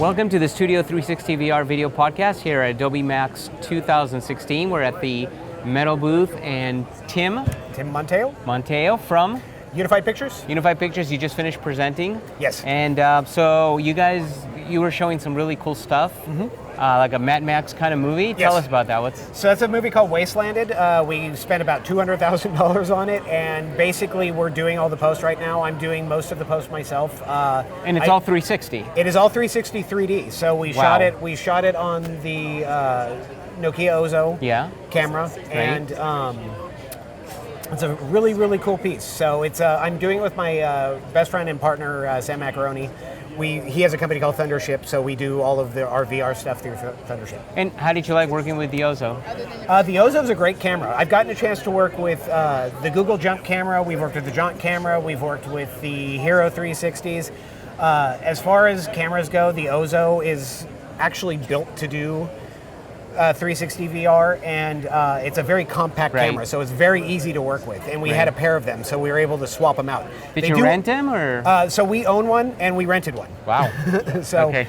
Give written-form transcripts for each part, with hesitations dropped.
Welcome to the Studio 360 VR video podcast here at Adobe Max 2016. We're at the Metal booth, and Tim Montijo from Unified Pictures. Unified Pictures. You just finished presenting. Yes. And so you were showing some really cool stuff, like a Mad Max kind of movie. Yes. Tell us about that. So that's a movie called Wastelanded. We spent about $200,000 on it, and basically we're doing all the post right now. I'm doing most of the post myself. And it's all 360. It is all 360 3D. So we shot it. We shot it on the Nokia OZO camera, and it's a really, really cool piece. So it's I'm doing it with my best friend and partner, Sam Macaroni. He has a company called Thundership, so we do all of our VR stuff through Thundership. And how did you like working with the OZO? The OZO is a great camera. I've gotten a chance to work with the Google Jump camera. We've worked with the Jaunt camera. We've worked with the Hero 360s. As far as cameras go, the OZO is actually built to do 360 VR, and it's a very compact camera, so it's very easy to work with. And we had a pair of them, so we were able to swap them out. Did you rent them, or? So we own one, and we rented one. Wow. So, okay.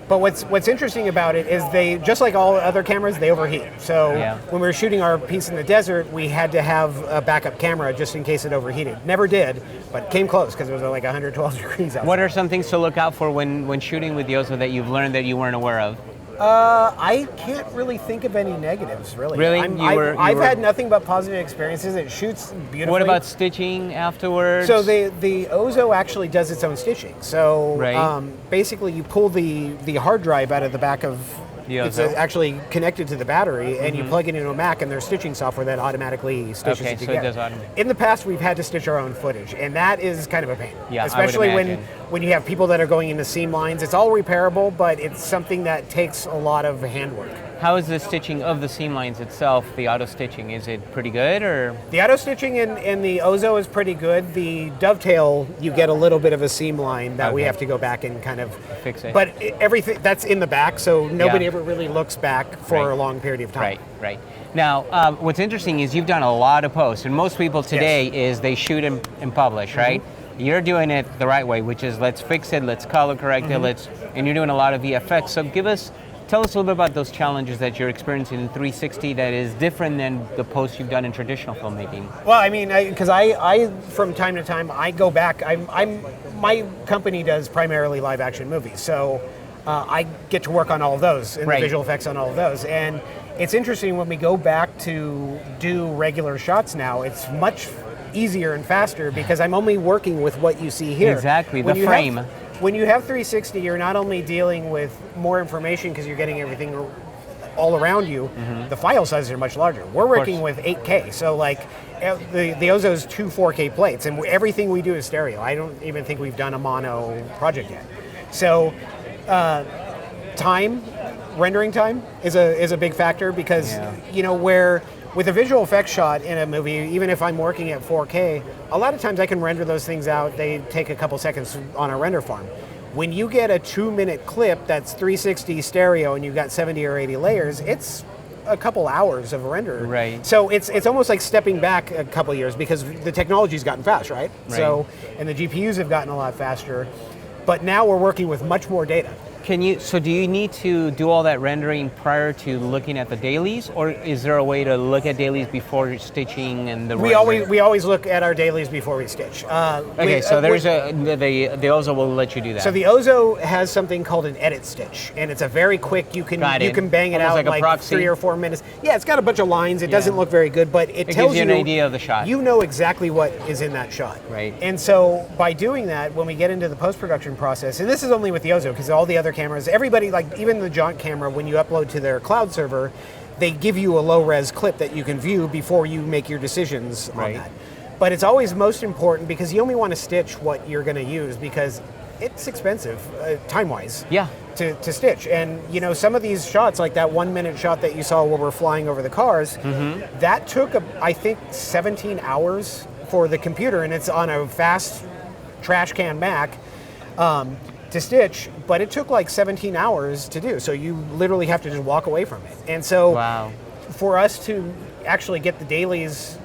But what's interesting about it is they, just like all other cameras, they overheat. So when we were shooting our piece in the desert, we had to have a backup camera just in case it overheated. Never did, but came close because it was like 112 degrees outside. What are some things to look out for when shooting with the OZO that you've learned that you weren't aware of? I can't really think of any negatives, really. Really? I've had nothing but positive experiences. It shoots beautifully. What about stitching afterwards? So the OZO actually does its own stitching. So basically you pull the hard drive out of the back of the OZO. It's actually connected to the battery, and you plug it into a Mac, and there's stitching software that automatically stitches it together. So it does automatically. In the past, we've had to stitch our own footage, and that is kind of a pain. Yeah, especially I would imagine. when you have people that are going into seam lines. It's all repairable, but it's something that takes a lot of handwork. How is the stitching of the seam lines itself, the auto stitching? Is it pretty good, or? The auto stitching in the OZO is pretty good. The dovetail, you get a little bit of a seam line that we have to go back and kind of fix it. But everything that's in the back, so nobody ever really looks back for a long period of time. Right. Now, what's interesting is you've done a lot of posts, and most people today is they shoot and publish, right? You're doing it the right way, which is let's fix it, let's color correct it, and you're doing a lot of VFX. So tell us a little bit about those challenges that you're experiencing in 360 that is different than the posts you've done in traditional filmmaking. Well, I mean, because I from time to time, I go back. My company does primarily live action movies, so I get to work on all of those and the visual effects on all of those. And it's interesting when we go back to do regular shots now, it's much easier and faster because I'm only working with what you see here. Exactly, the frame. When you have 360, you're not only dealing with more information because you're getting everything all around you, the file sizes are much larger. We're working with 8K, so like the OZO's 2 4K plates, and everything we do is stereo. I don't even think we've done a mono project yet. So rendering time is a big factor because where with a visual effects shot in a movie, even if I'm working at 4K, a lot of times I can render those things out. They take a couple seconds on a render farm. When you get a 2-minute clip that's 360 stereo and you've got 70 or 80 layers, it's a couple hours of render. Right. So it's almost like stepping back a couple years because the technology's gotten fast, right? So, and the GPUs have gotten a lot faster, but now we're working with much more data. So do you need to do all that rendering prior to looking at the dailies, or is there a way to look at dailies before stitching and the We always look at our dailies before we stitch. So there's the OZO will let you do that. So the OZO has something called an edit stitch, and it's a very quick. You can bang it almost out like 3 or 4 minutes. Yeah, it's got a bunch of lines. It doesn't look very good, but it tells gives you an idea of the shot. You know exactly what is in that shot. Right. And so by doing that, when we get into the post-production process, and this is only with the OZO because all the other cameras, everybody, like even the Jaunt camera, when you upload to their cloud server, they give you a low-res clip that you can view before you make your decisions on that. But it's always most important because you only want to stitch what you're going to use because it's expensive, time-wise, to stitch. And some of these shots, like that 1-minute shot that you saw where we're flying over the cars, that took, I think, 17 hours for the computer, and it's on a fast trash can Mac. To stitch, but it took like 17 hours to do. So you literally have to just walk away from it. And so for us to actually get the dailies,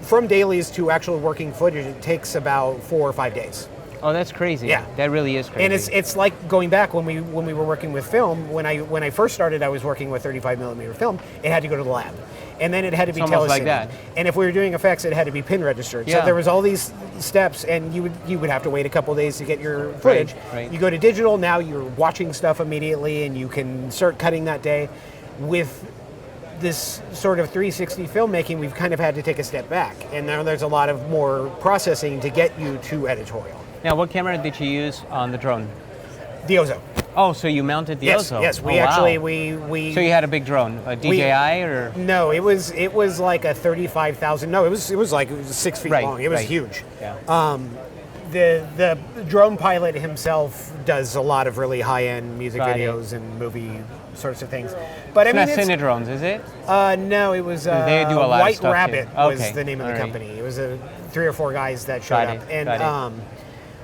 from dailies to actual working footage, it takes about 4 or 5 days. Oh, that's crazy. Yeah. That really is crazy. And it's like going back when we were working with film. When I first started, I was working with 35 millimeter film. It had to go to the lab, and then it had to be almost like telecined. that. And if we were doing effects, it had to be pin registered. Yeah. So there was all these steps, and you would have to wait a couple days to get your footage. Right. You go to digital now. You're watching stuff immediately, and you can start cutting that day. With this sort of 360 filmmaking, we've kind of had to take a step back, and now there's a lot of more processing to get you to editorial. Now, what camera did you use on the drone? The OZO. Oh, so you mounted the OZO? Yes, we Oh, wow. actually we. So you had a big drone, a DJI or? No, it was like a 35,000. No, it was 6 feet long. It was huge. Yeah. The drone pilot himself does a lot of really high-end music Got it. videos and movie sorts of things. But It's I mean, not Cine Drones, is it? no, it was They do a lot of White stuff, too. Rabbit was Okay, the name of the all right. company. It was 3 or 4 guys that showed Got up, it, and got it.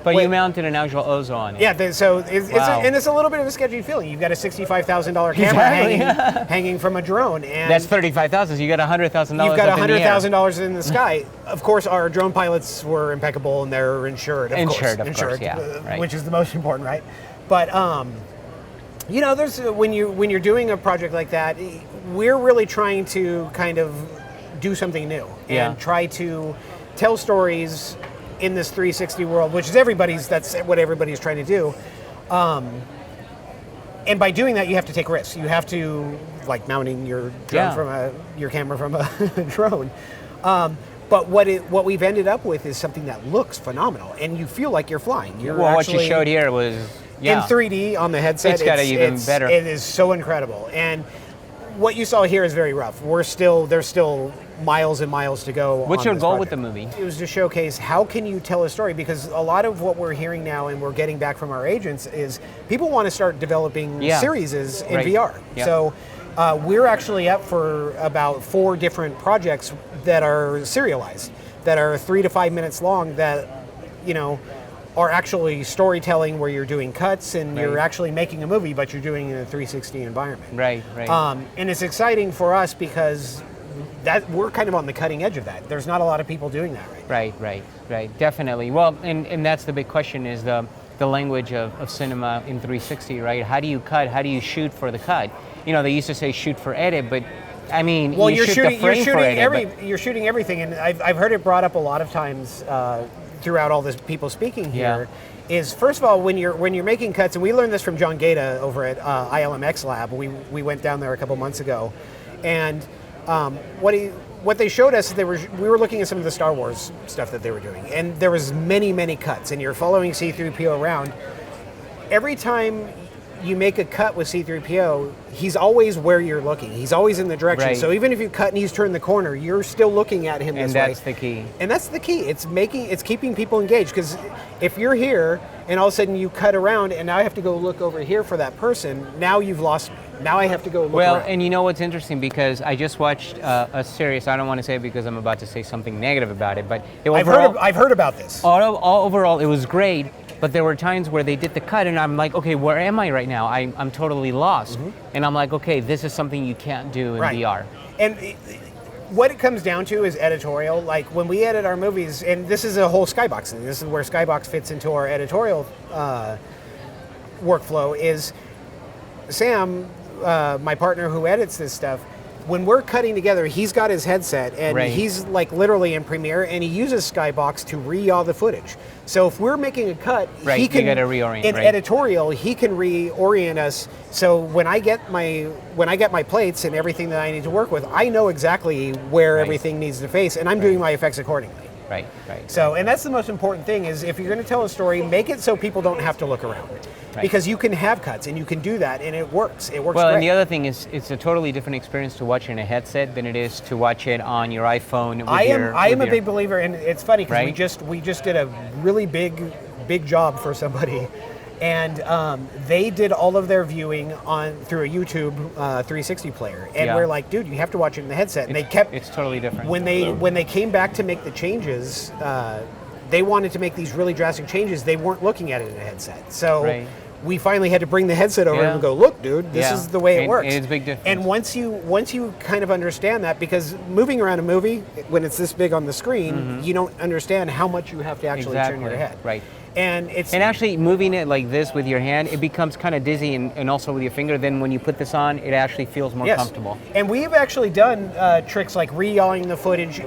But Wait. you mounted an actual OZO on it. yeah. So it's Wow. and it's a little bit of a sketchy feeling. You've got a $65,000 camera Exactly. hanging from a drone, and That's $35,000. So you got $100,000. you've got up in the air. $100,000 in the sky. Of course, our drone pilots were impeccable and they're insured. Of course, yeah, right. Which is the most important, right? But there's when you're doing a project like that, we're really trying to kind of do something new and try to tell stories in this 360 world, which is that's what everybody's trying to do. And by doing that, you have to take risks. You have to, like mounting your drone your camera from a drone. But what we've ended up with is something that looks phenomenal, and you feel like you're flying. What you showed here was in 3D on the headset. It's got even better. It is so incredible. And what you saw here is very rough. There's still miles and miles to go. What's on your this goal project. with the movie? It was to showcase how can you tell a story, because a lot of what we're hearing now and we're getting back from our agents is people want to start developing series in VR. Yeah. So we're actually up for about 4 different projects that are serialized, that are 3 to 5 minutes long, that are actually storytelling where you're doing cuts and you're actually making a movie, but you're doing it in a 360 environment. Right. And it's exciting for us because that we're kind of on the cutting edge of that. There's not a lot of people doing that right now. Right. Definitely. Well, and that's the big question is the language of cinema in 360, right? How do you cut? How do you shoot for the cut? They used to say shoot for edit, but I mean, you're shoot shooting, the frame for edit. you're shooting everything, and I've heard it brought up a lot of times throughout all this people speaking here. Is first of all, when you're making cuts, and we learned this from John Gaeta over at ILMX Lab. We went down there a couple months ago, and what they showed us, we were looking at some of the Star Wars stuff that they were doing, and there was many cuts, and you're following C-3PO around. Every time you make a cut with C-3PO, he's always where you're looking. He's always in the direction. Right. So even if you cut and he's turned the corner, you're still looking at him this way. And that's the key. And that's the key. It's keeping people engaged, because if you're here and all of a sudden you cut around and now I have to go look over here for that person, now you've lost me. Now I have to go look around. And you know what's interesting, because I just watched a series. I don't want to say it because I'm about to say something negative about it, but I've heard about this. Overall, it was great. But there were times where they did the cut, and I'm like, okay, where am I right now? I'm totally lost. And I'm like, okay, this is something you can't do in VR. And what it comes down to is editorial. Like when we edit our movies, and this is a whole Skybox thing. This is where Skybox fits into our editorial workflow. Is Sam, my partner who edits this stuff, when we're cutting together, he's got his headset and he's like literally in Premiere, and he uses Skybox to re-yaw the footage. So if we're making a cut, he can, you gotta reorient. In editorial, he can reorient us. So when I get my plates and everything that I need to work with, I know exactly where everything needs to face, and I'm doing my effects accordingly. Right. So, and that's the most important thing, is if you're going to tell a story, make it so people don't have to look around. Because you can have cuts and you can do that, and it works. It works great. And the other thing is, it's a totally different experience to watch it in a headset than it is to watch it on your iPhone. I am a big believer, and it's funny because we just did a really big job for somebody, and they did all of their viewing through a YouTube 360 player, and we're like, dude, you have to watch it in the headset. And it's totally different. When they came back to make the changes. They wanted to make these really drastic changes. They weren't looking at it in a headset. So we finally had to bring the headset over and go, look, dude, this is the way it works. It's a big difference. And once you kind of understand that, because moving around a movie, when it's this big on the screen, you don't understand how much you have to actually turn your head. Right. And it's And actually moving it like this with your hand, it becomes kind of dizzy, and also with your finger. Then when you put this on, it actually feels more comfortable. And we've actually done tricks like re-yawing the footage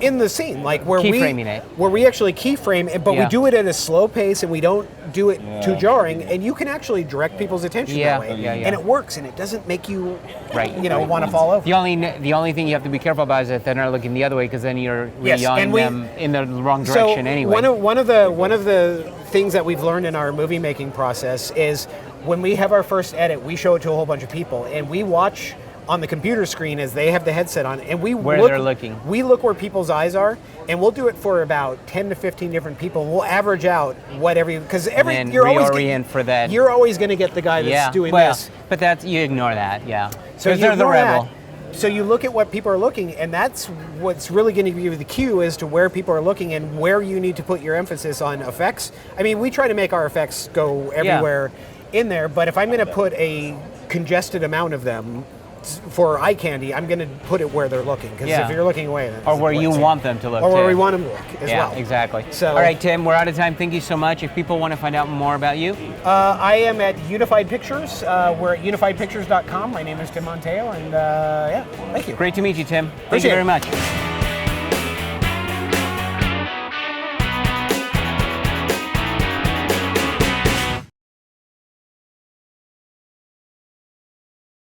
in the scene, like where Keyframing it. where we actually keyframe it, but we do it at a slow pace and we don't do it too jarring, and you can actually direct people's attention that way. And it works, and it doesn't make you want to fall over. The only thing you have to be careful about is that they're not looking the other way, because then you're re-yawing them in the wrong direction anyway. One of the things that we've learned in our movie making process is when we have our first edit, we show it to a whole bunch of people, and we watch on the computer screen as they have the headset on, and they're looking. We look where people's eyes are, and we'll do it for about 10 to 15 different people. We'll average out what because you're always going to get the guy that's doing this. But that's, you ignore that, So because they're the rebel. So you look at what people are looking, and that's what's really going to give you the cue as to where people are looking and where you need to put your emphasis on effects. I mean, we try to make our effects go everywhere in there, but if I'm going to put a congested amount of them for eye candy, I'm going to put it where they're looking, because if you're looking away, then or where you want them to look, or where we want them to look as well. Yeah, exactly. So, all right, Tim, we're out of time. Thank you so much. If people want to find out more about you, I am at Unified Pictures. We're at unifiedpictures.com. My name is Tim Montijo, and thank you. Great to meet you, Tim. Thank you very much.